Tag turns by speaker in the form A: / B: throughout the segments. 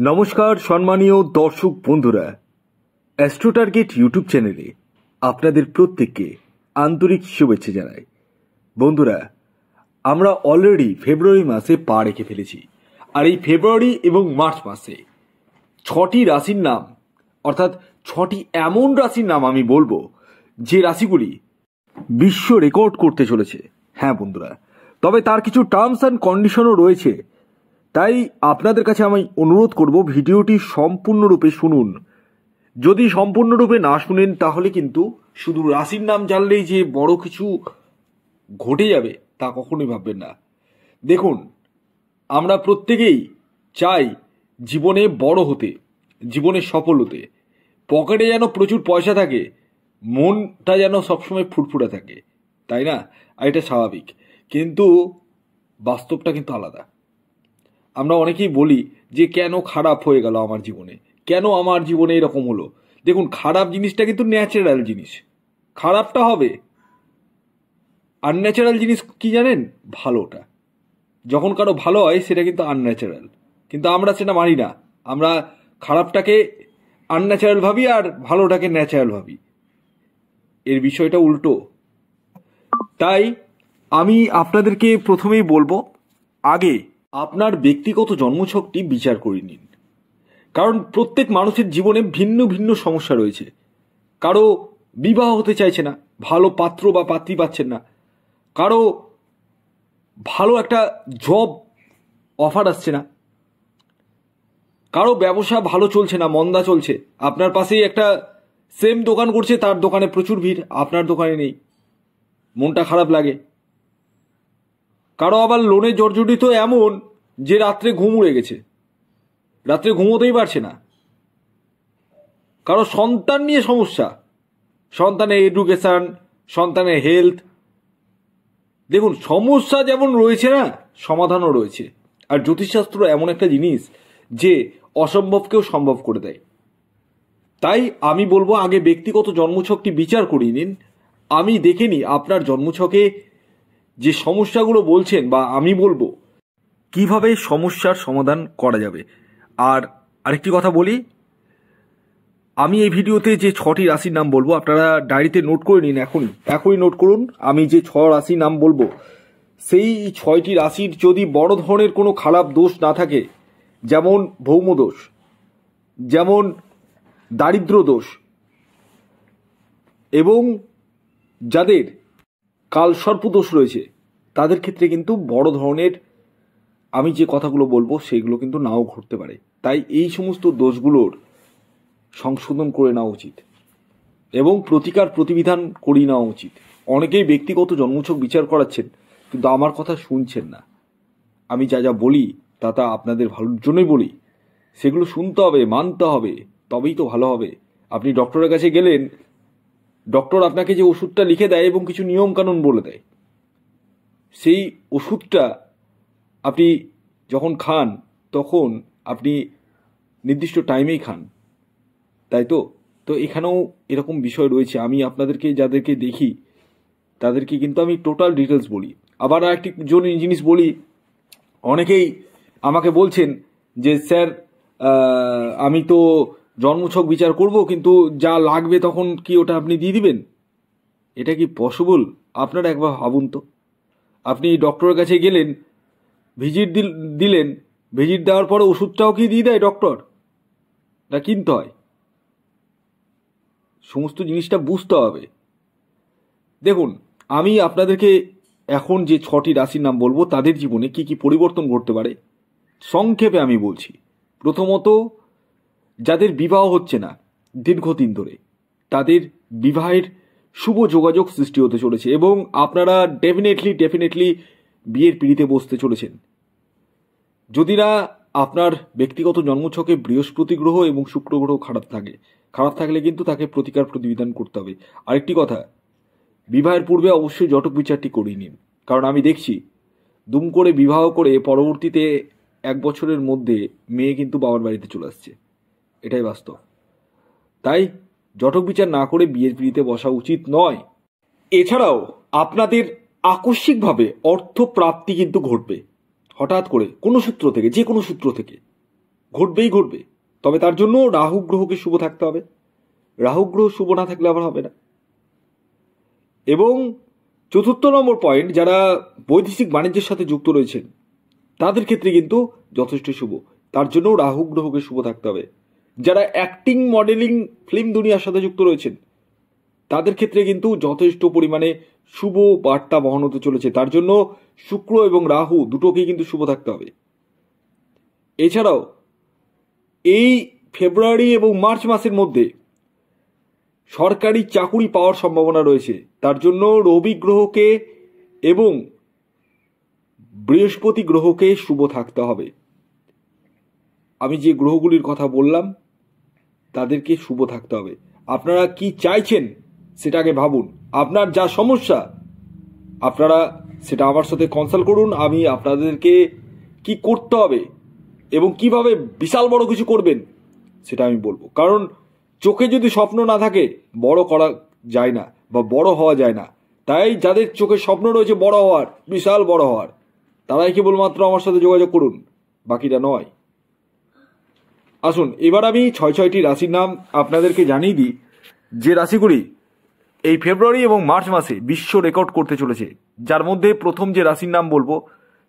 A: নমস্কার সম্মানীয় দর্শক বন্ধুরা, অ্যাস্ট্রো টার্গেট ইউটিউব চ্যানেলে আপনাদের প্রত্যেককে আন্তরিক শুভেচ্ছা জানাই। বন্ধুরা, আমরা অলরেডি ফেব্রুয়ারি মাসে পা রেখে ফেলেছি। আর এই ফেব্রুয়ারি এবং মার্চ মাসে 6টি রাশির নাম, অর্থাৎ 6টি এমন রাশির নাম আমি বলবো যে রাশিগুলি বিশ্ব রেকর্ড করতে চলেছে। হ্যাঁ বন্ধুরা, তবে তার কিছু টার্মস অ্যান্ড কন্ডিশনও রয়েছে। তাই আপনাদের কাছে আমি অনুরোধ করব ভিডিওটি সম্পূর্ণরূপে শুনুন। যদি সম্পূর্ণরূপে না শুনেন তাহলে কিন্তু শুধু রাশির নাম জানলেই যে বড় কিছু ঘটে যাবে তা কখনোই ভাববেন না। দেখুন, আমরা প্রত্যেকেই চাই জীবনে বড় হতে, জীবনে সফল হতে, পকেটে যেন প্রচুর পয়সা থাকে, মনটা যেন সবসময় ফুরফুরে থাকে, তাই না? আর এটা স্বাভাবিক, কিন্তু বাস্তবটা কিন্তু আলাদা। আমরা অনেকেই বলি যে কেন খারাপ হয়ে গেল আমার জীবনে, কেন আমার জীবনে এরকম হলো। দেখুন, খারাপ জিনিসটা কিন্তু ন্যাচারাল জিনিস, খারাপটা হবে। আনন্যাচারাল জিনিস কি জানেন? ভালোটা। যখন কারো ভালো হয় সেটা কিন্তু আনন্যাচারাল, কিন্তু আমরা সেটা মানি না। আমরা খারাপটাকে আনন্যাচারাল ভাবি আর ভালোটাকে ন্যাচারাল ভাবি। এর বিষয়টা উল্টো। তাই আমি আপনাদেরকে প্রথমেই বলবো, আগে আপনার ব্যক্তিগত জন্মছকটি বিচার করে নিন। কারণ প্রত্যেক মানুষের জীবনে ভিন্ন ভিন্ন সমস্যা রয়েছে। কারো বিবাহ হতে চাইছে না, ভালো পাত্র বা পাত্রী পাচ্ছেন না। কারো ভালো একটা জব অফার আসছে না। কারো ব্যবসা ভালো চলছে না, মন্দা চলছে। আপনার পাশেই একটা সেম দোকান করছে, তার দোকানে প্রচুর ভিড়, আপনার দোকানে নেই, মনটা খারাপ লাগে। কারো আবার লোনে জর্জরিত এমন যে রাত্রে ঘুম উড়ে গেছে, রাত্রে ঘুমোতেই পারছে না। কারো সন্তান নিয়ে সমস্যা, সন্তানের এডুকেশন, সন্তানের হেলথ। দেখুন, সমস্যা যেমন রয়েছে না, সমাধানও রয়েছে। আর জ্যোতিষশাস্ত্র এমন একটা জিনিস যে অসম্ভবকেও সম্ভব করে দেয়। তাই আমি বলবো, আগে ব্যক্তিগত জন্মছকটি বিচার করিয়ে নিন। আমি দেখে নিই আপনার জন্মছকে যে সমস্যাগুলো বলছেন, বা আমি বলবো কিভাবে সমস্যার সমাধান করা যাবে। আর আরেকটি কথা বলি, আমি এই ভিডিওতে যে 6টি রাশির নাম বলবো আপনারা ডায়েরিতে নোট করে নিন, এখনই নোট করুন। আমি যে 6 রাশির নাম বলবো, সেই 6টি রাশির যদি বড় ধরনের কোনো খারাপ দোষ না থাকে, যেমন ভৌম দোষ, যেমন দারিদ্র দোষ, এবং যাদের কালসর্প দোষ রয়েছে, তাদের ক্ষেত্রে কিন্তু বড় ধরনের আমি যে কথাগুলো বলবো সেগুলো কিন্তু নাও ঘটতে পারে। তাই এই সমস্ত দোষগুলোর সংশোধন করে নেওয়া উচিত এবং প্রতিবিধান করিয়ে নেওয়া উচিত। অনেকেই ব্যক্তিগত জন্মছক বিচার করাচ্ছেন, কিন্তু আমার কথা শুনছেন না। আমি যা যা বলি তা আপনাদের ভালোর জন্যই বলি। সেগুলো শুনতে হবে, মানতে হবে, তবেই তো ভালো হবে। আপনি ডক্টরের কাছে গেলেন, ডক্টর আপনাকে যে ওষুধটা লিখে দেয় এবং কিছু নিয়মকানুন বলে দেয়, সেই ওষুধটা আপনি যখন খান তখন আপনি নির্দিষ্ট টাইমেই খান, তাই তো? তো এখানেও এরকম বিষয় রয়েছে। আমি আপনাদেরকে যাদেরকে দেখি তাদেরকে কিন্তু আমি টোটাল ডিটেলস বলি। আবার আরেকটি জিনিস বলি, অনেকেই আমাকে বলছেন যে স্যার, আমি তো জন্মছক বিচার করব, কিন্তু যা লাগবে তখন কি ওটা আপনি দিয়ে দিবেন? এটা কি পসিবল? আপনারা একবার ভাবুন তো। আপনি ডক্টরের কাছে গেলেন, ভিজিট দিলেন, ভিজিট দেওয়ার পরে ওষুধটাও কি দিয়ে দেয় ডক্টর, না কিনতে হয়? সমস্ত জিনিসটা বুঝতে হবে। দেখুন, আমি আপনাদেরকে এখন যে 6টি রাশির নাম বলবো তাদের জীবনে কি কি পরিবর্তন ঘটতে পারে সংক্ষেপে আমি বলছি। প্রথমত, যাদের বিবাহ হচ্ছে না দীর্ঘদিন ধরে, তাদের বিবাহের শুভ যোগাযোগ সৃষ্টি হতে চলেছে এবং আপনারা ডেফিনেটলি বিয়ের পিঁড়িতে বসতে চলেছেন। যদি না আপনার ব্যক্তিগত জন্মছকে বৃহস্পতি গ্রহ এবং শুক্র গ্রহ খারাপ থাকলে কিন্তু তাকে প্রতিবিধান করতে হবে। আরেকটি কথা, বিবাহের পূর্বে অবশ্যই জটক বিচারটি করিয়ে নিন। কারণ আমি দেখছি দুম করে বিবাহ করে পরবর্তীতে 1 বছরের মধ্যে মেয়ে কিন্তু বাবার বাড়িতে চলে আসছে, এটাই বাস্তব। তাই জটক বিচার না করে বিয়ের পিঁড়িতে বসা উচিত নয়। এছাড়াও আপনাদের আকস্মিকভাবে অর্থ প্রাপ্তি কিন্তু ঘটবে, হঠাৎ করে কোনো সূত্র থেকে, যে কোনো সূত্র থেকে। ঘটবেই ঘটবে, তবে তার জন্য রাহু গ্রহকে শুভ থাকতে হবে। রাহু গ্রহ শুভ না থাকলে আবার হবে না। এবং 4র্থ নম্বর পয়েন্ট, যারা বৈদেশিক বাণিজ্যের সাথে যুক্ত রয়েছেন তাদের ক্ষেত্রে কিন্তু যথেষ্ট শুভ, তার জন্য রাহু গ্রহকে শুভ থাকতে হবে। যারা অ্যাক্টিং, মডেলিং, ফিল্ম দুনিয়ার সাথে যুক্ত রয়েছেন তাদের ক্ষেত্রে কিন্তু যথেষ্ট পরিমাণে শুভ বার্তা বহন হতে চলেছে, তার জন্য শুক্র এবং রাহু দুটোকেই কিন্তু শুভ থাকতে হবে। এছাড়াও এই ফেব্রুয়ারি এবং মার্চ মাসের মধ্যে সরকারি চাকুরি পাওয়ার সম্ভাবনা রয়েছে, তার জন্য রবি গ্রহকে এবং বৃহস্পতি গ্রহকে শুভ থাকতে হবে। আমি যে গ্রহগুলির কথা বললাম তাদেরকে শুভ থাকতে হবে। আপনারা কি চাইছেন সেটা আগে ভাবুন। আপনার যা সমস্যা আপনারা সেটা আমার সাথে কনসাল্ট করুন। আমি আপনাদেরকে কি করতে হবে এবং কিভাবে বিশাল বড় কিছু করবেন সেটা আমি বলবো। কারণ চোখে যদি স্বপ্ন না থাকে বড় করা যায় না বা বড় হওয়া যায় না। তাই যাদের চোখে স্বপ্ন রয়েছে বড় হওয়ার, বিশাল বড় হওয়ার, তারাই কেবলমাত্র আমার সাথে যোগাযোগ করুন, বাকিটা নয়। আসুন এবার আমি 6টি রাশির নাম আপনাদেরকে জানিয়ে দিই, যে রাশিগুলি এই ফেব্রুয়ারি এবং মার্চ মাসে বিশ্ব রেকর্ড করতে চলেছে। যার মধ্যে প্রথম যে রাশির নাম বলবো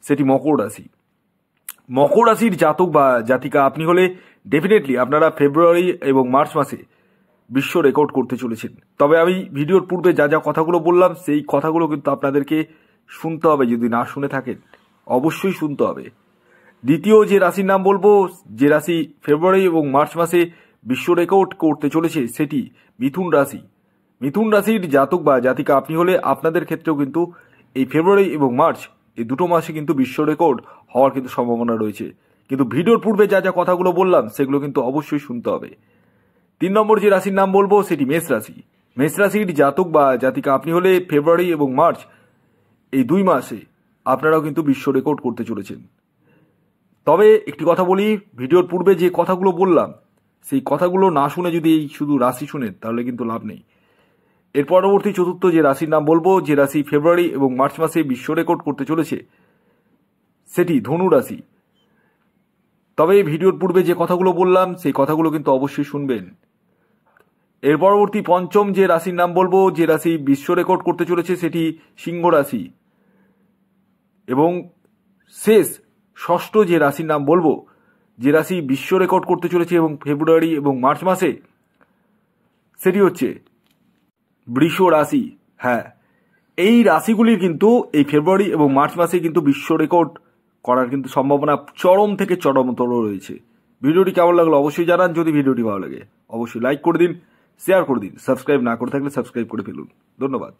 A: সেটি মকর রাশি। মকর রাশির জাতক বা জাতিকা আপনি হলে ডেফিনেটলি আপনারা ফেব্রুয়ারি এবং মার্চ মাসে বিশ্ব রেকর্ড করতে চলেছেন। তবে আমি ভিডিওর পূর্বে যা যা কথাগুলো বললাম সেই কথাগুলো কিন্তু আপনাদেরকে শুনতে হবে, যদি না শুনে থাকেন অবশ্যই শুনতে হবে। দ্বিতীয় যে রাশির নাম বলবো, যে রাশি ফেব্রুয়ারি এবং মার্চ মাসে বিশ্ব রেকর্ড করতে চলেছে সেটি মিথুন রাশি। মিথুন রাশির জাতক বা জাতিকা আপনি হলে আপনাদের ক্ষেত্রেও কিন্তু এই ফেব্রুয়ারি এবং মার্চ এই দুটো মাসে কিন্তু বিশ্ব রেকর্ড হওয়ার কিন্তু সম্ভাবনা রয়েছে। কিন্তু ভিডিওর পূর্বে যা যা কথাগুলো বললাম সেগুলো কিন্তু অবশ্যই শুনতে হবে। 3 নম্বর যে রাশির নাম বলবো সেটি মেষ রাশি। মেষ রাশির জাতক বা জাতিকা আপনি হলে ফেব্রুয়ারি এবং মার্চ এই 2 মাসে আপনারাও কিন্তু বিশ্ব রেকর্ড করতে চলেছেন। তবে একটি কথা বলি, ভিডিওর পূর্বে যে কথাগুলো বললাম সেই কথাগুলো না শুনে যদি এই শুধু রাশি শুনেন তাহলে কিন্তু লাভ নেই। এর পরবর্তী 4র্থ যে রাশির নাম বলবো, যে রাশি ফেব্রুয়ারি এবং মার্চ মাসে বিশ্ব রেকর্ড করতে চলেছে সেটি ধনু রাশি। তবে ভিডিওর পূর্বে যে কথাগুলো বললাম সেই কথাগুলো কিন্তু অবশ্যই শুনবেন। এর পরবর্তী 5ম যে রাশির নাম বলবো, যে রাশি বিশ্ব রেকর্ড করতে চলেছে সেটি সিংহ রাশি। এবং শেষ 6ষ্ঠ যে রাশির নাম বলবো, যে রাশি বিশ্ব রেকর্ড করতে চলেছে এবং ফেব্রুয়ারি এবং মার্চ মাসে, সেটি হচ্ছে বৃষ রাশি। হ্যাঁ, এই রাশিগুলির কিন্তু এই ফেব্রুয়ারি এবং মার্চ মাসে কিন্তু বিশ্ব রেকর্ড করার কিন্তু সম্ভাবনা চরম থেকে চরমতর রয়েছে। ভিডিওটি কেমন লাগলো অবশ্যই জানান। যদি ভিডিওটি ভালো লাগে অবশ্যই লাইক করে দিন, শেয়ার করে দিন, সাবস্ক্রাইব না করে থাকলে সাবস্ক্রাইব করে ফেলুন। ধন্যবাদ।